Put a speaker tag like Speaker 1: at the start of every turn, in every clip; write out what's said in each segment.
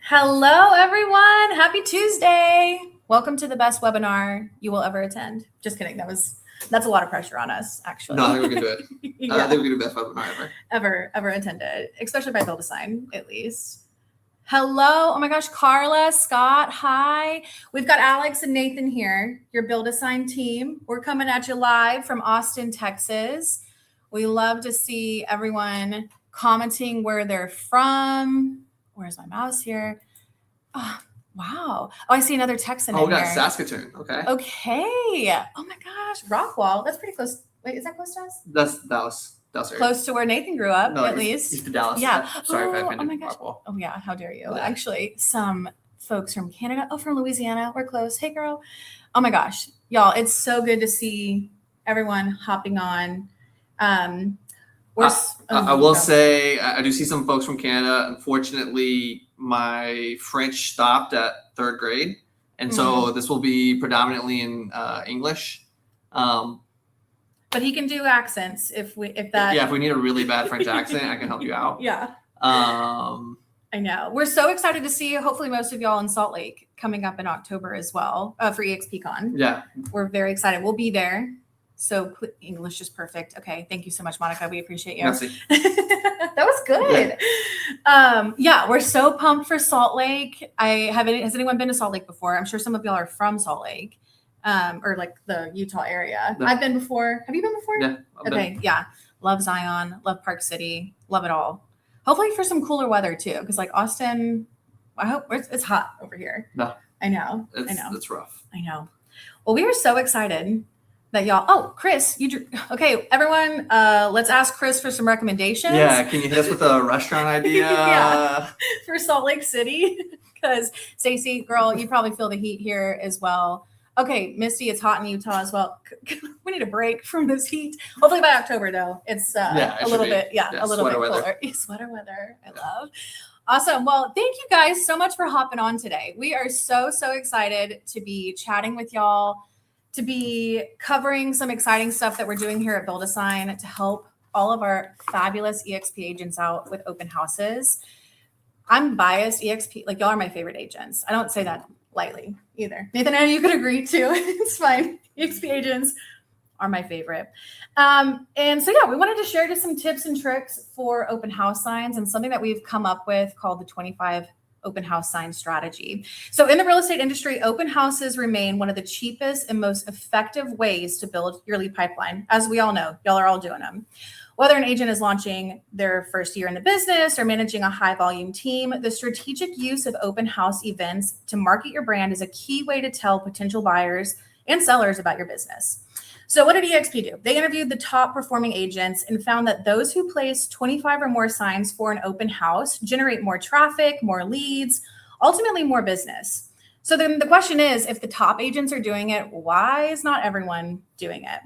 Speaker 1: Hello, everyone. Happy Tuesday. Welcome to the best webinar you will ever attend. Just kidding. That's a lot of pressure on us, actually.
Speaker 2: No, I think we can do it.
Speaker 1: Yeah.
Speaker 2: I think we can do the best webinar ever.
Speaker 1: Ever attended, especially by BuildASign, at least. Hello. Oh my gosh, Carla, Scott, hi. We've got Alex and Nathan here, your BuildASign team. We're coming at you live from Austin, Texas. We love to see everyone commenting where they're from. Where's my mouse here? Oh, wow. Oh, I see another Texan in
Speaker 2: we got
Speaker 1: here.
Speaker 2: Saskatoon. Okay.
Speaker 1: Okay. Oh my gosh, Rockwall. That's pretty close. Wait, is that close to us?
Speaker 2: That's Dallas.
Speaker 1: Close to where Nathan grew up,
Speaker 2: no,
Speaker 1: at least.
Speaker 2: He's to Dallas.
Speaker 1: Yeah.
Speaker 2: Sorry if I
Speaker 1: oh
Speaker 2: offended
Speaker 1: my gosh.
Speaker 2: Rockwall.
Speaker 1: Oh yeah. How dare you?
Speaker 2: Yeah.
Speaker 1: Actually, some folks from Canada. Oh, from Louisiana. We're close. Hey, girl. Oh my gosh, y'all! It's so good to see everyone hopping on. I
Speaker 2: will say I do see some folks from Canada. Unfortunately, my French stopped at third grade, and so this will be predominantly in English.
Speaker 1: But he can do accents if we need
Speaker 2: a really bad French accent, I can help you out.
Speaker 1: Yeah. I know. We're so excited to see hopefully most of y'all in Salt Lake coming up in October as well for eXpCon.
Speaker 2: Yeah.
Speaker 1: We're very excited. We'll be there. So English is perfect. Okay. Thank you so much, Monica. We appreciate you. That was good. Yeah, we're so pumped for Salt Lake. Has anyone been to Salt Lake before? I'm sure some of y'all are from Salt Lake. Or like the Utah area. No. I've been before. Have you been before?
Speaker 2: Yeah.
Speaker 1: Okay. Yeah. Love Zion. Love Park City. Love it all. Hopefully for some cooler weather too. Because like Austin, I hope it's hot over here.
Speaker 2: No.
Speaker 1: I know.
Speaker 2: It's rough.
Speaker 1: I know. Well, we are so excited that y'all. Oh, Chris, okay, everyone. Let's ask Chris for some recommendations.
Speaker 2: Yeah. Can you hit us with a restaurant idea?
Speaker 1: Yeah. For Salt Lake City. Because Stacey, girl, you probably feel the heat here as well. Okay, Misty, it's hot in Utah as well. We need a break from this heat. Hopefully by October, though, it's a little bit cooler. Sweater weather. I love. Awesome. Well, thank you guys so much for hopping on today. We are so excited to be chatting with y'all, to be covering some exciting stuff that we're doing here at BuildASign to help all of our fabulous eXp agents out with open houses. I'm biased. eXp, like y'all are my favorite agents. I don't say that lightly either. Nathan, I know you could agree too. It's fine. eXp agents are my favorite. And so, yeah, we wanted to share just some tips and tricks for open house signs and something that we've come up with called the 25 open house sign strategy. So in the real estate industry, open houses remain one of the cheapest and most effective ways to build your lead pipeline. As we all know, y'all are all doing them. Whether an agent is launching their first year in the business or managing a high volume team, the strategic use of open house events to market your brand is a key way to tell potential buyers and sellers about your business. So what did eXp do? They interviewed the top performing agents and found that those who place 25 or more signs for an open house generate more traffic, more leads, ultimately more business. So then the question is, if the top agents are doing it, why is not everyone doing it?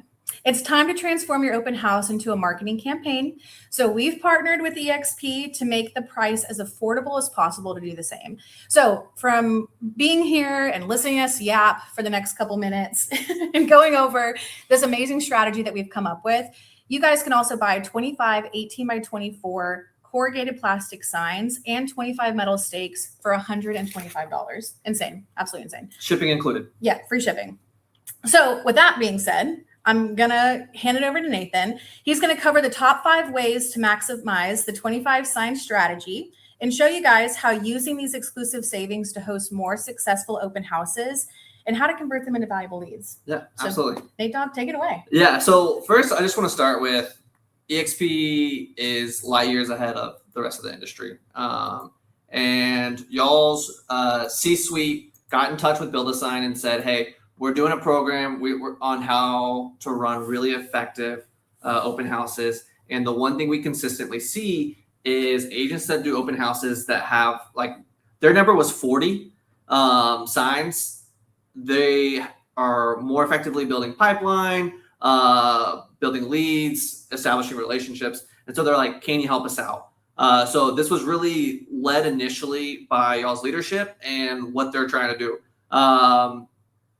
Speaker 1: It's time to transform your open house into a marketing campaign. So we've partnered with eXp to make the price as affordable as possible to do the same. So from being here and listening to us yap for the next couple minutes and going over this amazing strategy that we've come up with, you guys can also buy 25 18 by 24 corrugated plastic signs and 25 metal stakes for $125. Insane. Absolutely insane.
Speaker 2: Shipping included.
Speaker 1: Yeah, free shipping. So with that being said, I'm going to hand it over to Nathan. He's going to cover the top 5 ways to maximize the 25 sign strategy and show you guys how using these exclusive savings to host more successful open houses and how to convert them into valuable leads.
Speaker 2: Yeah, absolutely.
Speaker 1: Nate Dogg, take it away.
Speaker 2: Yeah, so first I just want to start with eXp is light years ahead of the rest of the industry. And y'all's C-suite got in touch with BuildASign and said, hey, we're doing a program we're on how to run really effective open houses. And the one thing we consistently see is agents that do open houses that have, like, their number was 40 signs. They are more effectively building pipeline, building leads, establishing relationships. And so they're like, can you help us out? So this was really led initially by y'all's leadership and what they're trying to do.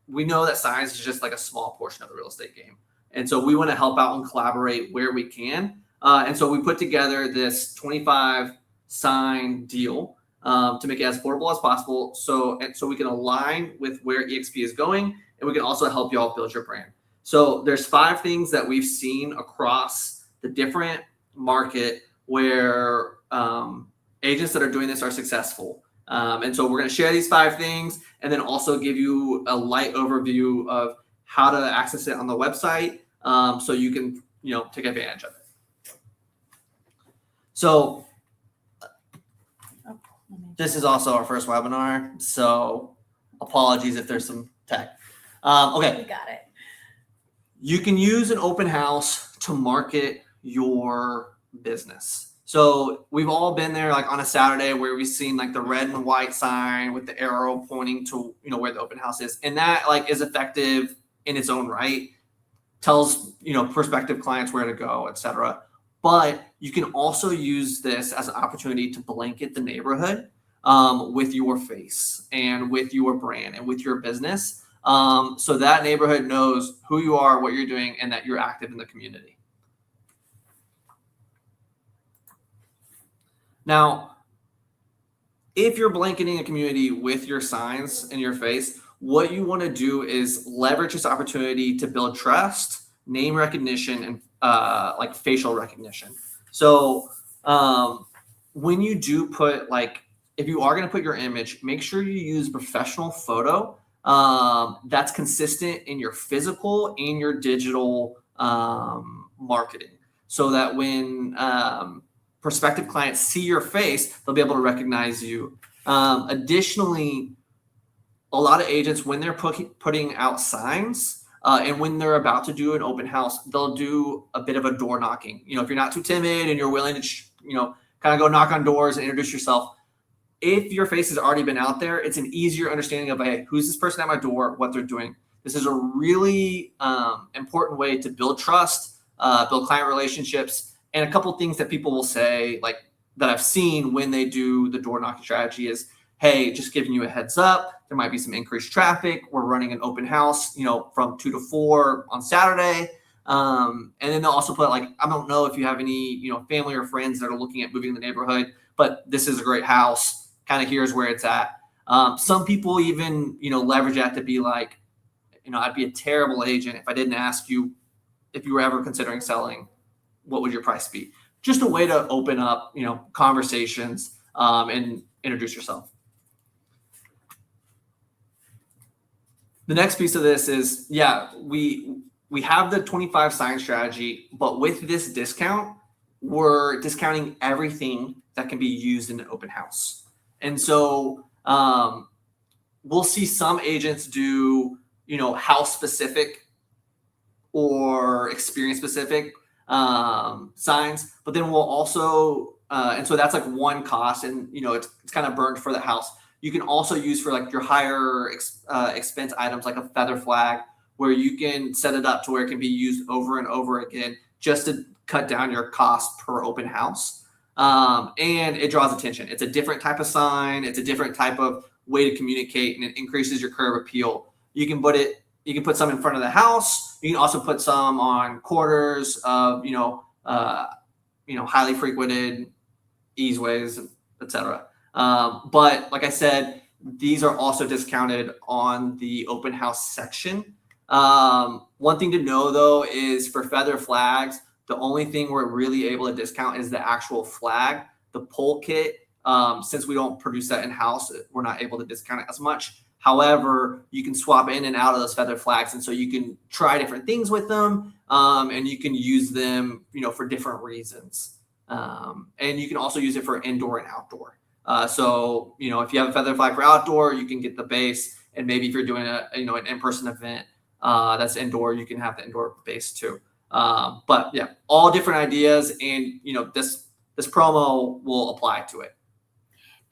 Speaker 2: We know that signs is just like a small portion of the real estate game. And so we want to help out and collaborate where we can. And so we put together this 25 sign deal to make it as affordable as possible. So we can align with where eXp is going, and we can also help y'all build your brand. So there's 5 things that we've seen across the different market where agents that are doing this are successful. And so we're going to share these 5 things and then also give you a light overview of how to access it on the website, so you can, take advantage of it. So this is also our first webinar, so apologies if there's some tech. Okay.
Speaker 1: We got it.
Speaker 2: You can use an open house to market your business. So we've all been there, like on a Saturday, where we've seen like the red and white sign with the arrow pointing to, where the open house is. And that like is effective in its own right, tells, prospective clients where to go, etc. But you can also use this as an opportunity to blanket the neighborhood with your face and with your brand and with your business. So that neighborhood knows who you are, what you're doing, and that you're active in the community. Now, if you're blanketing a community with your signs and your face, what you want to do is leverage this opportunity to build trust, name recognition, and like facial recognition. So when you do put if you are going to put your image, make sure you use professional photo that's consistent in your physical and your digital marketing, so that when prospective clients see your face, they'll be able to recognize you. Additionally, a lot of agents, when they're putting out signs and when they're about to do an open house, they'll do a bit of a door knocking. If you're not too timid and you're willing to, kind of go knock on doors and introduce yourself, if your face has already been out there, it's an easier understanding of, hey, who's this person at my door, what they're doing. This is a really important way to build trust, build client relationships. And a couple things that people will say, like that I've seen when they do the door knocking strategy is, hey, just giving you a heads up, there might be some increased traffic. We're running an open house, from 2 to 4 on Saturday. And then they'll also put I don't know if you have any, family or friends that are looking at moving in the neighborhood, but this is a great house. Kind of here's where it's at. Some people even, leverage that to be like, I'd be a terrible agent if I didn't ask you if you were ever considering selling, what would your price be? Just a way to open up, conversations and introduce yourself. The next piece of this is, we have the 25 sign strategy, but with this discount, we're discounting everything that can be used in an open house. And so we'll see some agents do, house specific or experience specific signs, but then we'll also, and so that's like one cost, and it's kind of burned for the house. You can also use for your higher expense items, like a feather flag, where you can set it up to where it can be used over and over again, just to cut down your cost per open house. And it draws attention. It's a different type of sign. It's a different type of way to communicate, and it increases your curb appeal. You can put some in front of the house. You can also put some on corners of, highly frequented easeways, etc. But like I said, these are also discounted on the open house section. One thing to know though is for feather flags, the only thing we're really able to discount is the actual flag. The pole kit, since we don't produce that in-house, we're not able to discount it as much. However, you can swap in and out of those feather flags, and so you can try different things with them, and you can use them, for different reasons. And you can also use it for indoor and outdoor. So, if you have a feather flag for outdoor, you can get the base, and maybe if you're doing an in-person event that's indoor, you can have the indoor base too. But yeah, all different ideas, and this promo will apply to it.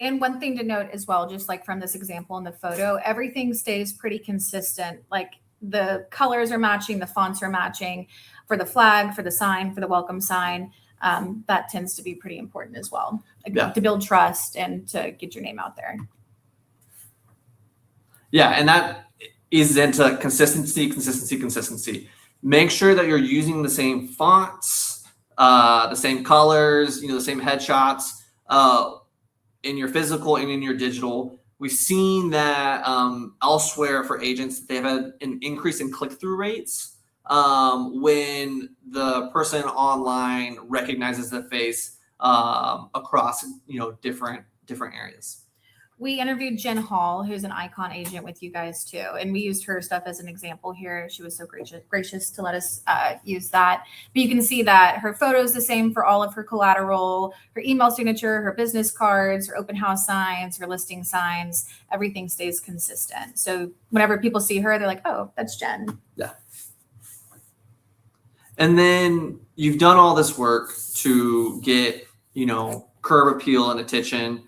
Speaker 1: And one thing to note as well, just like from this example in the photo, everything stays pretty consistent. Like the colors are matching, the fonts are matching for the flag, for the sign, for the welcome sign. That tends to be pretty important as well, to build trust and to get your name out there.
Speaker 2: Yeah, and that is into consistency. Make sure that you're using the same fonts, the same colors, the same headshots. in your physical and in your digital. We've seen that elsewhere for agents, they've had an increase in click-through rates when the person online recognizes the face across different areas.
Speaker 1: We interviewed Jen Hall, who's an icon agent with you guys too, and we used her stuff as an example here. She was so gracious to let us use that. But you can see that her photo is the same for all of her collateral, her email signature, her business cards, her open house signs, her listing signs. Everything stays consistent. So whenever people see her, they're like, "Oh, that's Jen."
Speaker 2: Yeah. And then you've done all this work to get curb appeal and attention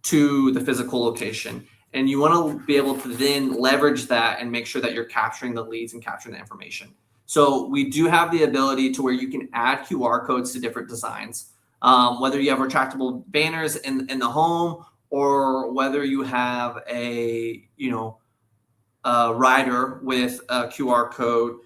Speaker 2: to the physical location, and you want to be able to then leverage that and make sure that you're capturing the leads and capturing the information. So we do have the ability to where you can add QR codes to different designs, whether you have retractable banners in the home, or whether you have a rider with a QR code.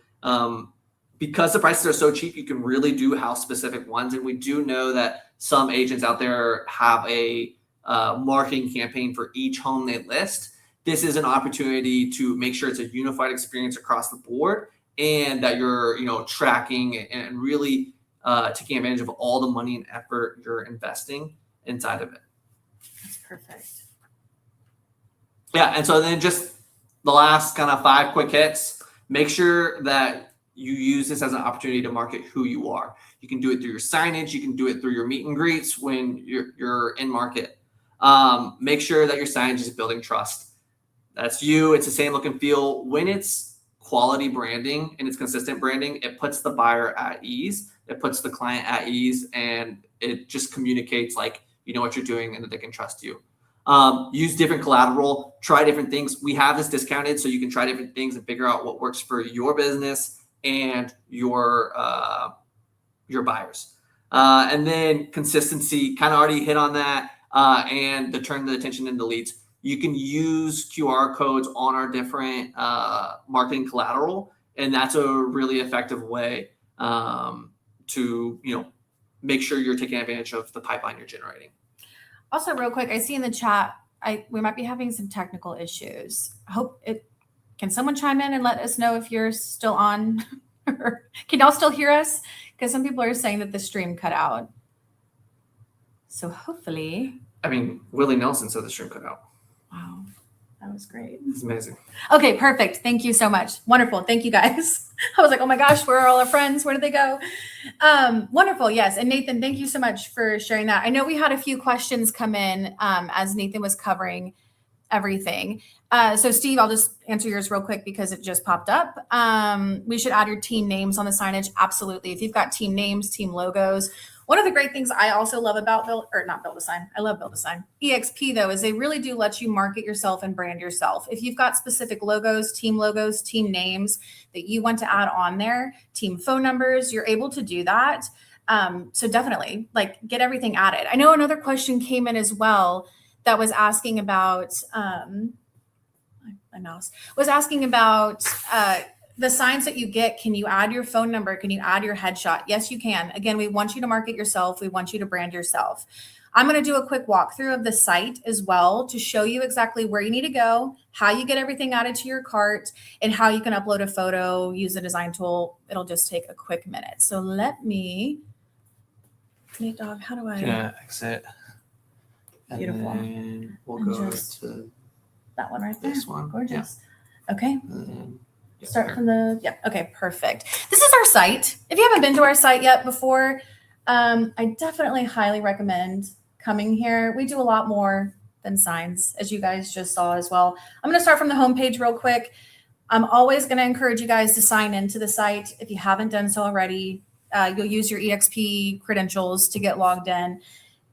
Speaker 2: Because the prices are so cheap, you can really do house specific ones, and we do know that some agents out there have a marketing campaign for each home they list. This is an opportunity to make sure it's a unified experience across the board, and that you're tracking and really taking advantage of all the money and effort you're investing inside of it.
Speaker 1: That's perfect.
Speaker 2: Yeah, and so then just the last kind of 5 quick hits. Make sure that you use this as an opportunity to market who you are. You can do it through your signage. You can do it through your meet and greets when you're in market. Make sure that your signage is building trust. That's you. It's the same look and feel. When it's quality branding and it's consistent branding, it puts the buyer at ease. It puts the client at ease, and it just communicates like you know what you're doing and that they can trust you. Use different collateral. Try different things. We have this discounted so you can try different things and figure out what works for your business and your buyers. And then consistency, kind of already hit on that. And to turn the attention into leads. You can use QR codes on our different marketing collateral, and that's a really effective way to make sure you're taking advantage of the pipeline you're generating.
Speaker 1: Also, real quick, I see in the chat we might be having some technical issues. Can someone chime in and let us know if you're still on? Can y'all still hear us? Because some people are saying that the stream cut out. So hopefully.
Speaker 2: I mean, Willie Nelson said the stream cut out.
Speaker 1: Wow, that was great.
Speaker 2: It's amazing.
Speaker 1: Okay, perfect. Thank you so much. Wonderful. Thank you guys. I was like, oh my gosh, where are all our friends? Where did they go? Wonderful. Yes. And Nathan, thank you so much for sharing that. I know we had a few questions come in as Nathan was covering everything. So Steve, I'll just answer yours real quick because it just popped up. We should add your team names on the signage. Absolutely. If you've got team names, team logos. One of the great things I also love about BuildASign, I love BuildASign. eXp though, is they really do let you market yourself and brand yourself. If you've got specific logos, team names that you want to add on there, team phone numbers, you're able to do that. So definitely get everything added. I know another question came in as well that was asking about, my mouse was asking about the signs that you get. Can you add your phone number? Can you add your headshot? Yes, you can. Again, we want you to market yourself. We want you to brand yourself. I'm going to do a quick walkthrough of the site as well to show you exactly where you need to go, how you get everything added to your cart, and how you can upload a photo, use the design tool. It'll just take a quick minute. So let me, Nate Dog, how do I?
Speaker 2: Yeah, exit. And
Speaker 1: Beautiful.
Speaker 2: Then we'll
Speaker 1: And
Speaker 2: go
Speaker 1: just
Speaker 2: to
Speaker 1: that one right there.
Speaker 2: this one.
Speaker 1: Gorgeous. Yeah. Okay. Start from okay, perfect. This is our site. If you haven't been to our site yet before, I definitely highly recommend coming here. We do a lot more than signs, as you guys just saw as well. I'm going to start from the homepage real quick. I'm always going to encourage you guys to sign into the site. If you haven't done so already, you'll use your eXp credentials to get logged in,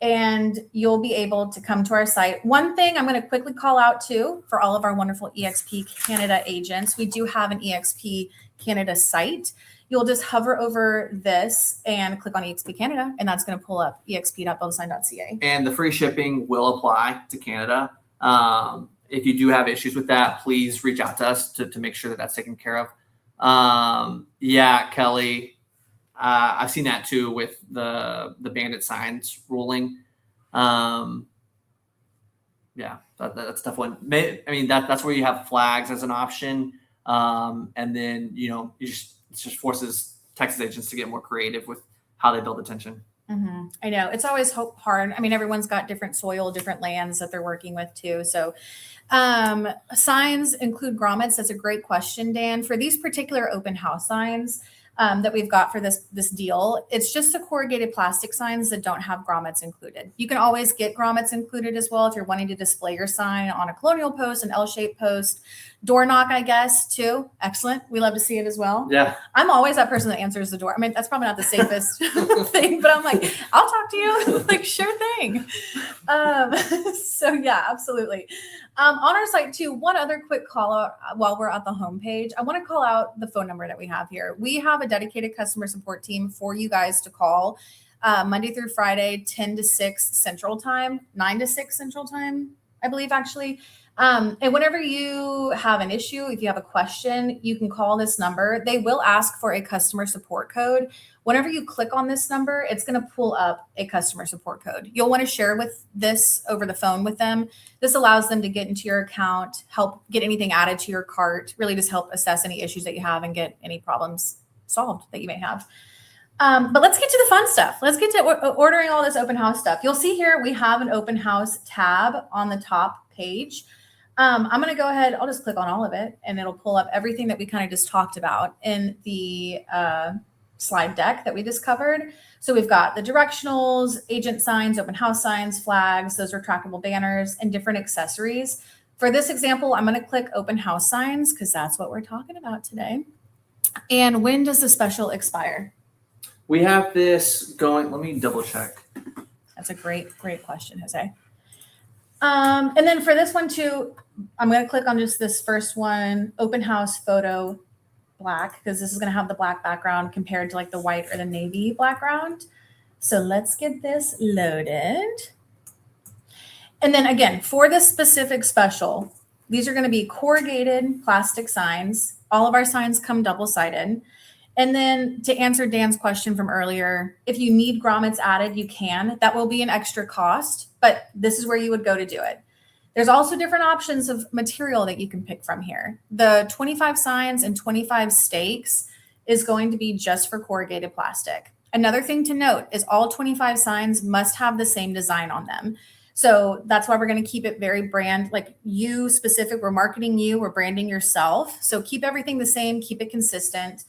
Speaker 1: and you'll be able to come to our site. One thing I'm going to quickly call out too for all of our wonderful eXp Canada agents, we do have an eXp Canada site. You'll just hover over this and click on eXp Canada, and that's going to pull up exp.buildasign.ca.
Speaker 2: And the free shipping will apply to Canada. If you do have issues with that, please reach out to us to make sure that that's taken care of. Yeah, Kelly. I've seen that too with the bandit signs ruling. Yeah, that's a tough one. I mean, that's where you have flags as an option. And then, it just forces Texas agents to get more creative with how they build attention.
Speaker 1: Mm-hmm. I know it's always hard. I mean, everyone's got different soil, different lands that they're working with too. So signs include grommets. That's a great question, Dan. For these particular open house signs that we've got for this deal, it's just the corrugated plastic signs that don't have grommets included. You can always get grommets included as well if you're wanting to display your sign on a colonial post, an L-shaped post, door knock, I guess, too. Excellent. We love to see it as well.
Speaker 2: Yeah.
Speaker 1: I'm always that person that answers the door. I mean, that's probably not the safest thing, but I'm like, I'll talk to you. Like, sure thing. So yeah, absolutely. On our site too, one other quick call out while we're at the homepage. I want to call out the phone number that we have here. We have a dedicated customer support team for you guys to call Monday through Friday, 10 to 6 Central Time, 9 to 6 Central Time, I believe actually. And whenever you have an issue, if you have a question, you can call this number. They will ask for a customer support code. Whenever you click on this number, it's going to pull up a customer support code. You'll want to share with this over the phone with them. This allows them to get into your account, help get anything added to your cart, really just help assess any issues that you have and get any problems solved that you may have. But let's get to the fun stuff. Let's get to ordering all this open house stuff. You'll see here we have an open house tab on the top page. I'm going to go ahead. I'll just click on all of it and it'll pull up everything that we kind of just talked about in the slide deck that we just covered. So we've got the directionals, agent signs, open house signs, flags, those are trackable banners, and different accessories. For this example, I'm going to click open house signs because that's what we're talking about today. And when does the special expire?
Speaker 2: We have this going. Let me double check.
Speaker 1: That's a great question, Jose. And then for this one too, I'm going to click on just this first one, open house photo black, because this is going to have the black background compared to like the white or the navy background. So let's get this loaded. And then again, for this specific special, these are going to be corrugated plastic signs. All of our signs come double-sided. And then to answer Dan's question from earlier, if you need grommets added, you can. That will be an extra cost, but this is where you would go to do it. There's also different options of material that you can pick from here. The 25 signs and 25 stakes is going to be just for corrugated plastic. Another thing to note is all 25 signs must have the same design on them. So that's why we're going to keep it very brand, like you specific. We're marketing you, we're branding yourself. So keep everything the same, keep it consistent.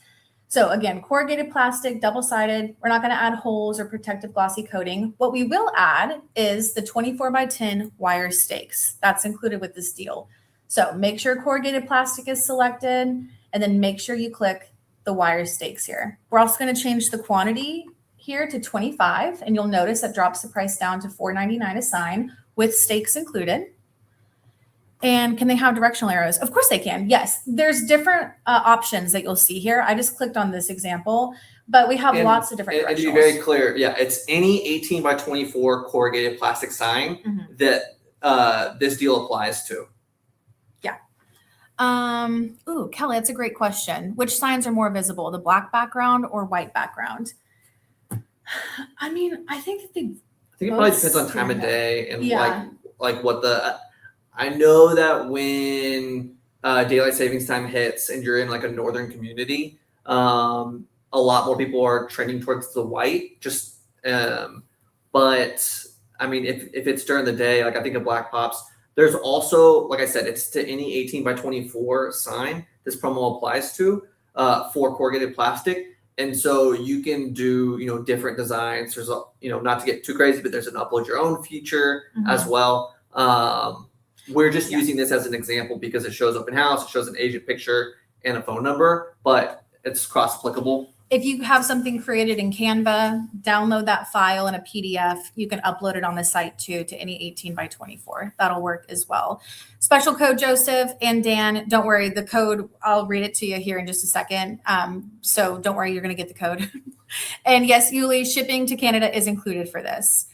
Speaker 1: So again, corrugated plastic, double-sided. We're not going to add holes or protective glossy coating. What we will add is the 24x10 wire stakes. That's included with this deal. So make sure corrugated plastic is selected, and then make sure you click the wire stakes here. We're also going to change the quantity here to 25, and you'll notice that drops the price down to $4.99 a sign with stakes included. And can they have directional arrows? Of course they can. Yes, there's different options that you'll see here. I just clicked on this example, but we have lots of different directionals.
Speaker 2: And to be very clear, yeah, it's any 18x24 corrugated plastic sign that this deal applies to.
Speaker 1: Yeah. Ooh, Kelly, that's a great question. Which signs are more visible, the black background or white background? I mean, I think that
Speaker 2: it probably depends on time of day and like what the. I know that when daylight savings time hits and you're in like a northern community, a lot more people are trending towards the white. But I mean, if it's during the day, like I think of black pops. There's also, like I said, it's to any 18x24 sign this promo applies to for corrugated plastic. And so you can do, different designs. There's not to get too crazy, but there's an upload your own feature as well. We're just using this as an example because it shows open house, it shows an agent picture and a phone number, but it's cross applicable.
Speaker 1: If you have something created in Canva, download that file in a PDF. You can upload it on the site too to any 18x24. That'll work as well. Special code, Joseph and Dan. Don't worry, the code, I'll read it to you here in just a second. So don't worry, you're going to get the code. And yes, Yuli, shipping to Canada is included for this.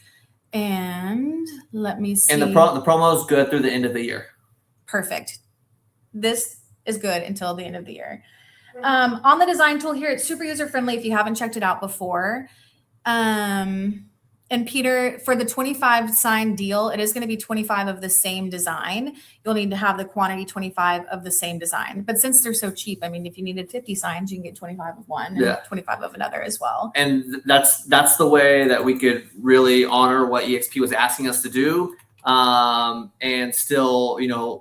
Speaker 1: And let me see.
Speaker 2: And the promo is good through the end of the year.
Speaker 1: Perfect. This is good until the end of the year. On the design tool here, it's super user friendly if you haven't checked it out before. And Peter, for the 25 sign deal, it is going to be 25 of the same design. You'll need to have the quantity 25 of the same design. But since they're so cheap, I mean, if you needed 50 signs, you can get 25 of one and 25 of another as well.
Speaker 2: And that's the way that we could really honor what eXp was asking us to do, and still,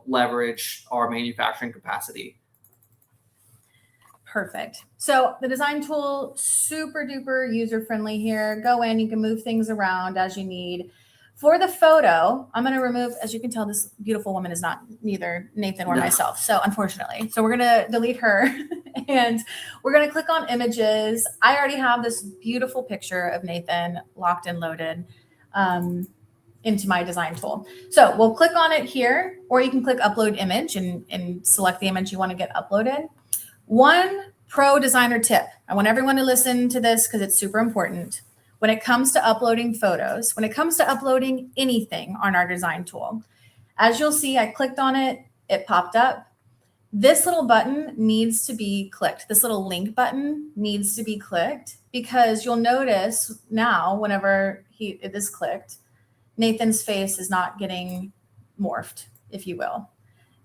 Speaker 2: leverage our manufacturing capacity.
Speaker 1: Perfect. So the design tool, super duper user friendly here. Go in, you can move things around as you need. For the photo, I'm going to remove, as you can tell, this beautiful woman is not neither Nathan or myself. So unfortunately, so we're going to delete her and we're going to click on images. I already have this beautiful picture of Nathan locked and loaded into my design tool. So we'll click on it here, or you can click upload image and select the image you want to get uploaded. One pro designer tip. I want everyone to listen to this because it's super important. When it comes to uploading photos, when it comes to uploading anything on our design tool, as you'll see, I clicked on it, it popped up. This little button needs to be clicked. This little link button needs to be clicked because you'll notice now whenever it is clicked, Nathan's face is not getting morphed, if you will.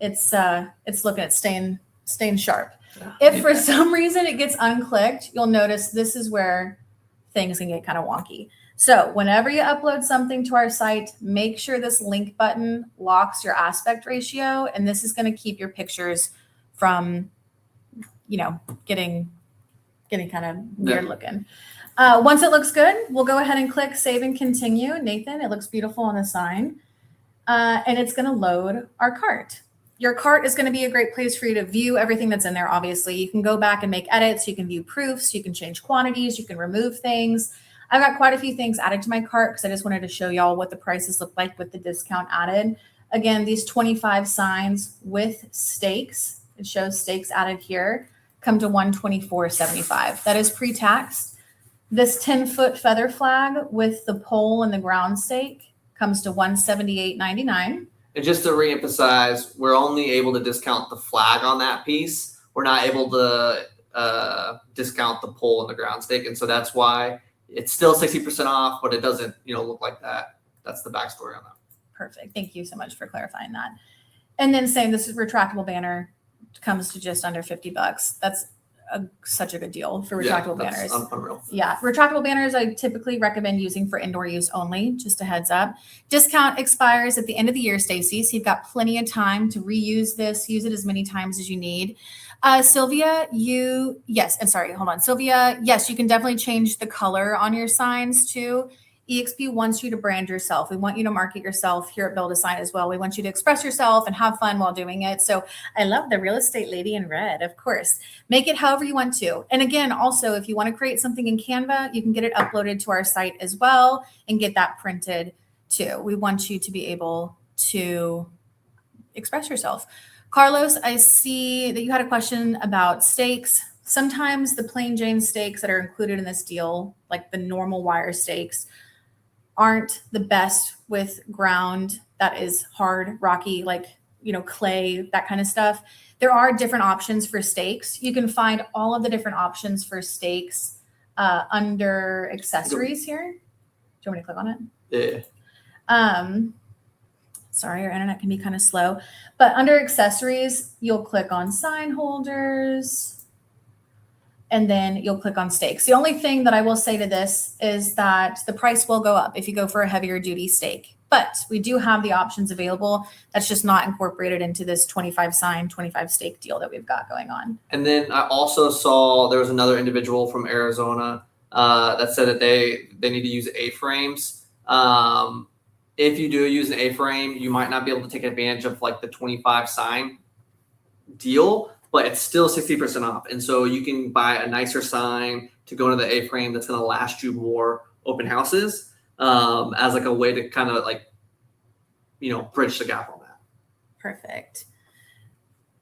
Speaker 1: It's looking at staying sharp. If for some reason it gets unclicked, you'll notice this is where things can get kind of wonky. So whenever you upload something to our site, make sure this link button locks your aspect ratio, and this is going to keep your pictures from, getting kind of weird looking. Once it looks good, we'll go ahead and click save and continue. Nathan, it looks beautiful on the sign, and it's going to load our cart. Your cart is going to be a great place for you to view everything that's in there. Obviously, you can go back and make edits. You can view proofs. You can change quantities. You can remove things. I've got quite a few things added to my cart because I just wanted to show y'all what the prices look like with the discount added. Again, these 25 signs with stakes, it shows stakes added here, come to $124.75. That is pre-taxed. This 10-foot feather flag with the pole and the ground stake comes to $178.99.
Speaker 2: And just to reemphasize, we're only able to discount the flag on that piece. We're not able to discount the pole and the ground stake. And so that's why it's still 60% off, but it doesn't, look like that. That's the backstory on that.
Speaker 1: Perfect. Thank you so much for clarifying that. And then same, this is retractable banner comes to just under $50. That's such a good deal for retractable banners.
Speaker 2: Unreal.
Speaker 1: Yeah, retractable banners I typically recommend using for indoor use only, just a heads up. Discount expires at the end of the year, Stacy, so you've got plenty of time to reuse this, use it as many times as you need. Sylvia, Sylvia, yes, you can definitely change the color on your signs too. eXp wants you to brand yourself. We want you to market yourself here at BuildASign as well. We want you to express yourself and have fun while doing it. So I love the real estate lady in red, of course. Make it however you want to. And again, also, if you want to create something in Canva, you can get it uploaded to our site as well and get that printed too. We want you to be able to express yourself. Carlos, I see that you had a question about stakes. Sometimes the plain Jane stakes that are included in this deal, like the normal wire stakes, aren't the best with ground that is hard, rocky, like, clay, that kind of stuff. There are different options for stakes. You can find all of the different options for stakes under accessories here. Do you want me to click on it?
Speaker 2: Yeah.
Speaker 1: Sorry, our internet can be kind of slow. But under accessories, you'll click on sign holders. And then you'll click on stakes. The only thing that I will say to this is that the price will go up if you go for a heavier duty stake. But we do have the options available. That's just not incorporated into this 25 sign, 25 stake deal that we've got going on.
Speaker 2: And then I also saw there was another individual from Arizona that said that they need to use A-frames. If you do use an A-frame, you might not be able to take advantage of like the 25 sign deal, but it's still 60% off. And so you can buy a nicer sign to go into the A-frame that's going to last you more open houses as like a way to kind of like, bridge the gap on that.
Speaker 1: Perfect.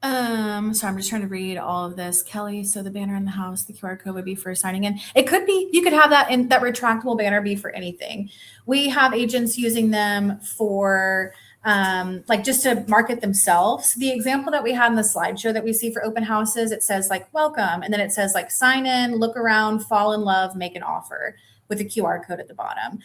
Speaker 1: So I'm just trying to read all of this. Kelly, so the banner in the house, the QR code would be for signing in. It could be, you could have that in that retractable banner be for anything. We have agents using them for like just to market themselves. The example that we had in the slideshow that we see for open houses, it says like welcome, and then it says like sign in, look around, fall in love, make an offer with a QR code at the bottom.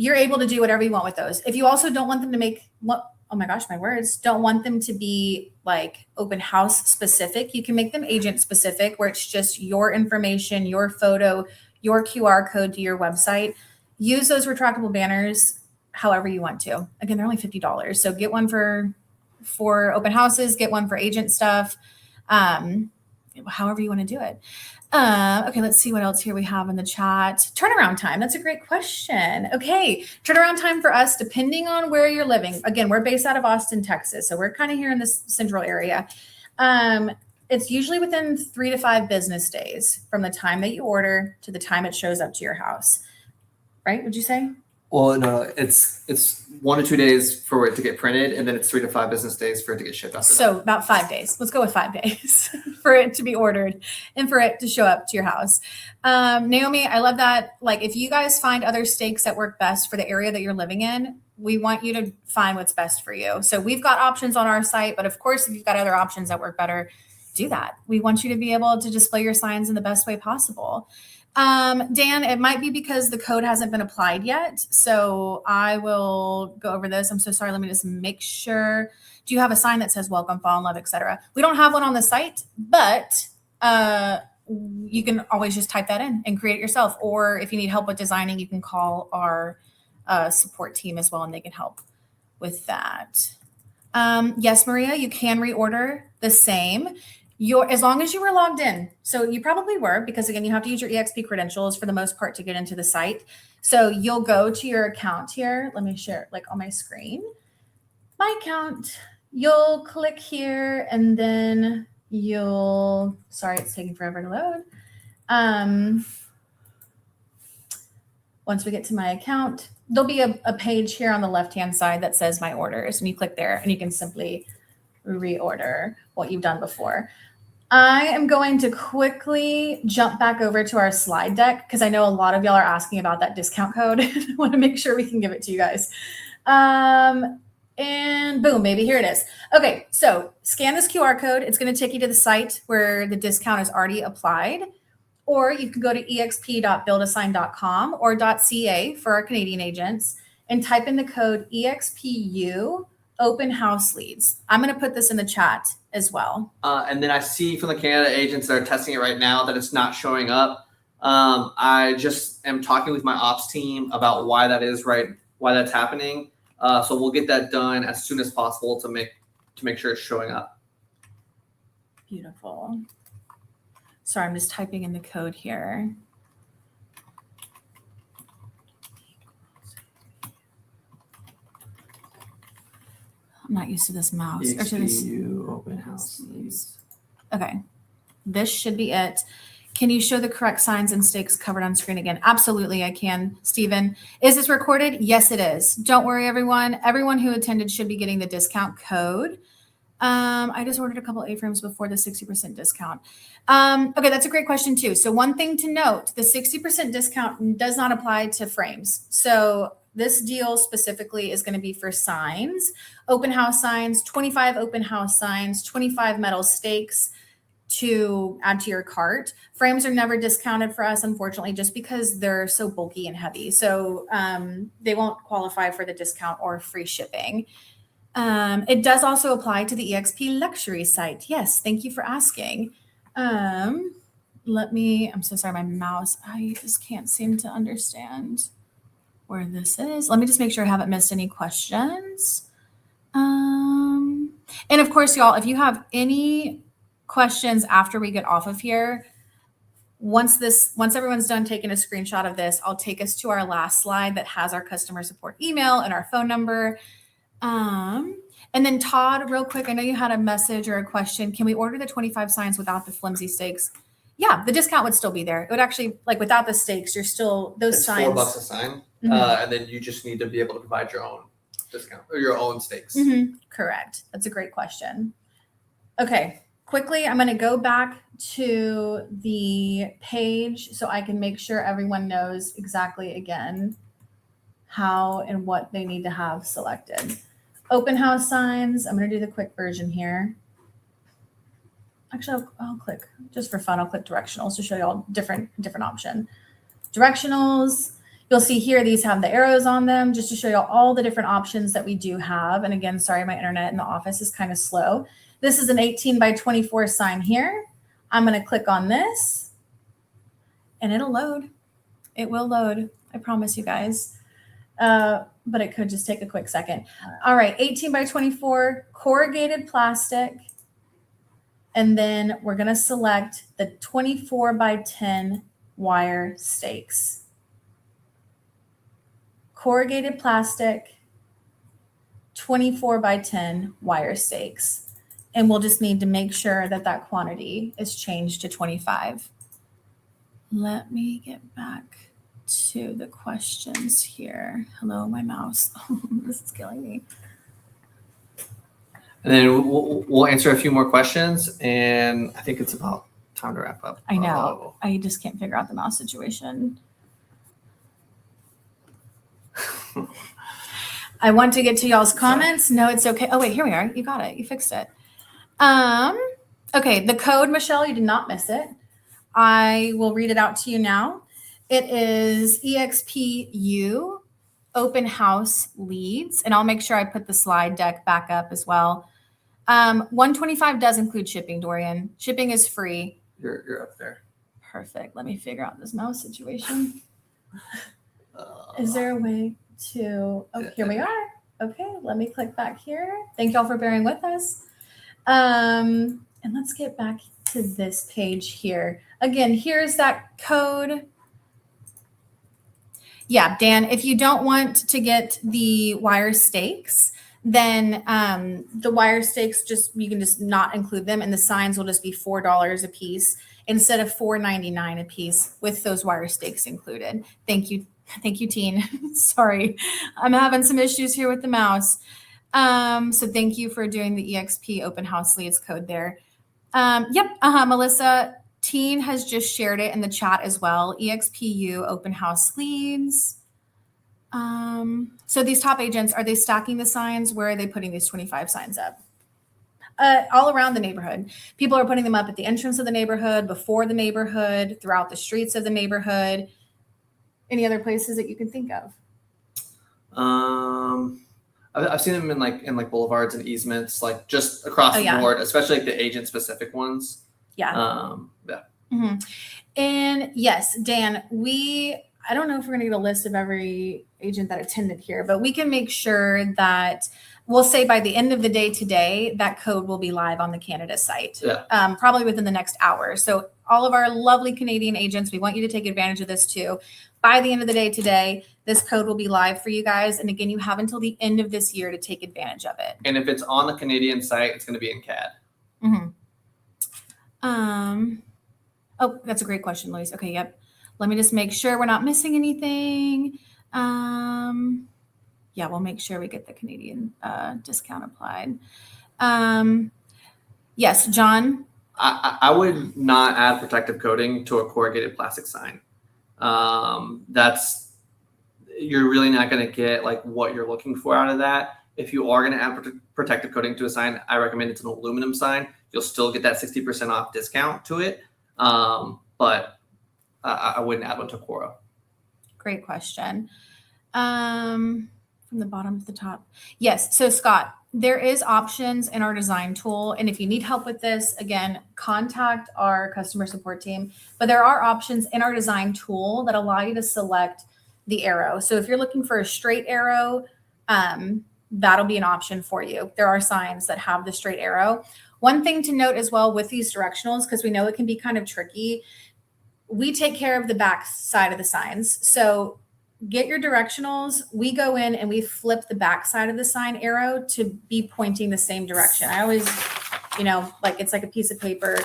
Speaker 1: you're able to do whatever you want with those. If you also don't want them to make what, oh my gosh, my words, don't want them to be like open house specific, you can make them agent specific, where it's just your information, your photo, your QR code to your website. Use those retractable banners however you want to. Again, they're only $50. So get one for open houses, get one for agent stuff. However you want to do it. Okay, let's see what else here we have in the chat. Turnaround time. That's a great question. Okay, turnaround time for us, depending on where you're living. Again, we're based out of Austin, Texas, so we're kind of here in this central area. It's usually within 3 to 5 business days from the time that you order to the time it shows up to your house. Right? Would you say?
Speaker 2: Well, no, it's 1 to 2 days for it to get printed, and then it's 3 to 5 business days for it to get shipped after
Speaker 1: So about 5 days. Let's go with 5 days for it to be ordered and for it to show up to your house. Naomi, I love that. Like, if you guys find other stakes that work best for the area that you're living in, we want you to find what's best for you. So we've got options on our site, but of course, if you've got other options that work better, do that. We want you to be able to display your signs in the best way possible. Dan, it might be because the code hasn't been applied yet. So I will go over this. I'm so sorry. Let me just make sure. Do you have a sign that says welcome, fall in love, etc.? We don't have one on the site, but you can always just type that in and create it yourself. Or if you need help with designing, you can call our support team as well, and they can help with that. Yes, Maria, you can reorder the same. As long as you were logged in. So you probably were, because again, you have to use your eXp credentials for the most part to get into the site. So you'll go to your account here. Let me share it like on my screen. My account, you'll click here and then sorry, it's taking forever to load. Once we get to my account, there'll be a page here on the left-hand side that says my orders, and you click there and you can simply reorder what you've done before. I am going to quickly jump back over to our slide deck because I know a lot of y'all are asking about that discount code. I want to make sure we can give it to you guys. And boom, baby, here it is. Okay, so scan this QR code. It's going to take you to the site where the discount is already applied. Or you can go to exp.buildasign.com or .ca for our Canadian agents and type in the code EXPU open house leads. I'm going to put this in the chat as well.
Speaker 2: And then I see from the Canada agents that are testing it right now that it's not showing up. I just am talking with my ops team about why that is why that's happening. So we'll get that done as soon as possible to make sure it's showing up.
Speaker 1: Beautiful. Sorry, I'm just typing in the code here. I'm not used to this mouse.
Speaker 2: eXp open house leads.
Speaker 1: Okay, this should be it. Can you show the correct signs and stakes covered on screen again? Absolutely, I can, Stephen. Is this recorded? Yes, it is. Don't worry, everyone. Everyone who attended should be getting the discount code. I just ordered a couple A-frames before the 60% discount. Okay, that's a great question too. So one thing to note, the 60% discount does not apply to frames. So this deal specifically is going to be for signs, open house signs, 25 open house signs, 25 metal stakes to add to your cart. Frames are never discounted for us, unfortunately, just because they're so bulky and heavy. So they won't qualify for the discount or free shipping. It does also apply to the eXp luxury site. Yes, thank you for asking. I'm so sorry, my mouse, I just can't seem to understand where this is. Let me just make sure I haven't missed any questions. And of course, y'all, if you have any questions after we get off of here, once everyone's done taking a screenshot of this, I'll take us to our last slide that has our customer support email and our phone number. And then Todd, real quick, I know you had a message or a question. Can we order the 25 signs without the flimsy stakes? Yeah, the discount would still be there. It would actually, like without the stakes, you're still, those signs.
Speaker 2: $4 a sign.
Speaker 1: Mm-hmm.
Speaker 2: And then you just need to be able to provide your own discount or your own stakes.
Speaker 1: Mm-hmm. Correct. That's a great question. Okay, quickly, I'm going to go back to the page so I can make sure everyone knows exactly again how and what they need to have selected. Open house signs. I'm going to do the quick version here. Actually, I'll click, just for fun, I'll click directionals to show you all different option. Directionals, You'll see here, these have the arrows on them just to show you all the different options that we do have. And again, sorry, my internet in the office is kind of slow. This is an 18 by 24 sign here. I'm going to click on this and it'll load. It will load. I promise you guys. But it could just take a quick second. All right, 18 by 24 corrugated plastic. And then we're going to select the 24 by 10 wire stakes. Corrugated plastic, 24 by 10 wire stakes. And we'll just need to make sure that that quantity is changed to 25. Let me get back to the questions here. Hello, my mouse. This is killing me.
Speaker 2: And then we'll answer a few more questions, and I think it's about time to wrap up.
Speaker 1: I know. I just can't figure out the mouse situation. I want to get to y'all's comments. No, it's okay. Oh, wait, here we are. You got it. You fixed it. Okay, the code, Michelle, you did not miss it. I will read it out to you now. It is EXPU open house leads, and I'll make sure I put the slide deck back up as well. 125 does include shipping, Dorian. Shipping is free.
Speaker 2: You're up there.
Speaker 1: Perfect. Let me figure out this mouse situation. Is there a way to, oh, here we are. Okay, let me click back here. Thank y'all for bearing with us. And let's get back to this page here. Again, here's that code. Yeah, Dan, if you don't want to get the wire stakes, then the wire stakes, you can just not include them, and the signs will just be $4 a piece instead of $4.99 a piece with those wire stakes included. Thank you, Teen. Sorry, I'm having some issues here with the mouse. So thank you for doing the EXP open house leads code there. Yep, Melissa. Teen has just shared it in the chat as well. EXPU open house leads. So these top agents, are they stacking the signs? Where are they putting these 25 signs up? All around the neighborhood. People are putting them up at the entrance of the neighborhood, before the neighborhood, throughout the streets of the neighborhood. Any other places that you can think of?
Speaker 2: I've seen them in like boulevards and easements, like just across the board, especially like the agent specific ones.
Speaker 1: Yeah.
Speaker 2: Yeah.
Speaker 1: Mm-hmm. And yes, Dan, I don't know if we're going to get a list of every agent that attended here, but we can make sure that we'll say by the end of the day today, that code will be live on the Canada site, probably within the next hour. So all of our lovely Canadian agents, we want you to take advantage of this too. By the end of the day today, this code will be live for you guys. And again, you have until the end of this year to take advantage of it.
Speaker 2: And if it's on the Canadian site, it's going to be in CAD.
Speaker 1: Mm-hmm. Oh, that's a great question, Louise. Okay, yep. Let me just make sure we're not missing anything. Yeah, we'll make sure we get the Canadian discount applied. Yes, John.
Speaker 2: I would not add protective coating to a corrugated plastic sign. You're really not going to get like what you're looking for out of that. If you are going to add protective coating to a sign, I recommend it's an aluminum sign. You'll still get that 60% off discount to it. But I wouldn't add one to Coro.
Speaker 1: Great question. From the bottom to the top. Yes. So Scott, there is options in our design tool. And if you need help with this, again, contact our customer support team. But there are options in our design tool that allow you to select the arrow. So if you're looking for a straight arrow, that'll be an option for you. There are signs that have the straight arrow. One thing to note as well with these directionals, because we know it can be kind of tricky, we take care of the back side of the signs. So get your directionals. We go in and we flip the back side of the sign arrow to be pointing the same direction. I always, like it's like a piece of paper.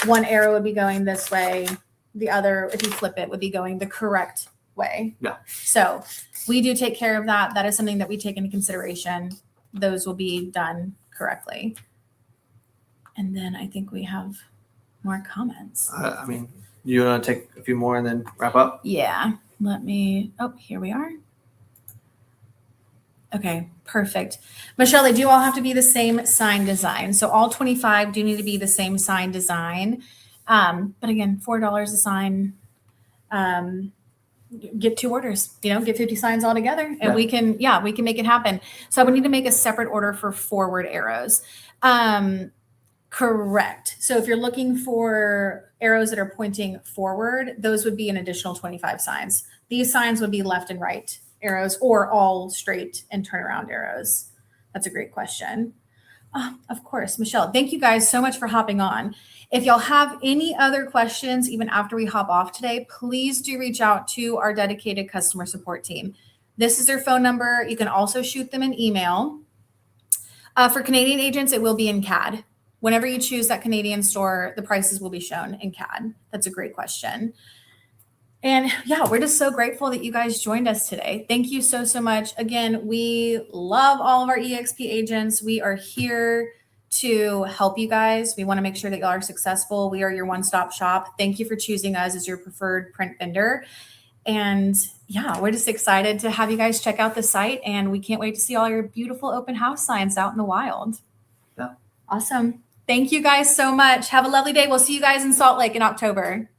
Speaker 1: One arrow would be going this way. The other, if you flip it, would be going the correct way.
Speaker 2: Yeah.
Speaker 1: So we do take care of that. That is something that we take into consideration. Those will be done correctly. And then I think we have more comments.
Speaker 2: You want to take a few more and then wrap up?
Speaker 1: Yeah. Here we are. Okay, perfect. Michelle, they do all have to be the same sign design. So all 25 do need to be the same sign design. But again, $4 a sign. get 2 orders, get 50 signs all together and
Speaker 2: Yeah.
Speaker 1: we can make it happen. So I would need to make a separate order for forward arrows. Correct. So if you're looking for arrows that are pointing forward, those would be an additional 25 signs. These signs would be left and right arrows or all straight and turnaround arrows. That's a great question. Of course, Michelle, thank you guys so much for hopping on. If y'all have any other questions, even after we hop off today, please do reach out to our dedicated customer support team. This is their phone number. You can also shoot them an email. For Canadian agents, it will be in CAD. Whenever you choose that Canadian store, the prices will be shown in CAD. That's a great question. And yeah, we're just so grateful that you guys joined us today. Thank you so, so much. Again, we love all of our eXp agents. We are here to help you guys. We want to make sure that y'all are successful. We are your one-stop shop. Thank you for choosing us as your preferred print vendor. And yeah, we're just excited to have you guys check out the site, and we can't wait to see all your beautiful open house signs out in the wild.
Speaker 2: Yeah.
Speaker 1: Awesome. Thank you guys so much. Have a lovely day. We'll see you guys in Salt Lake in October.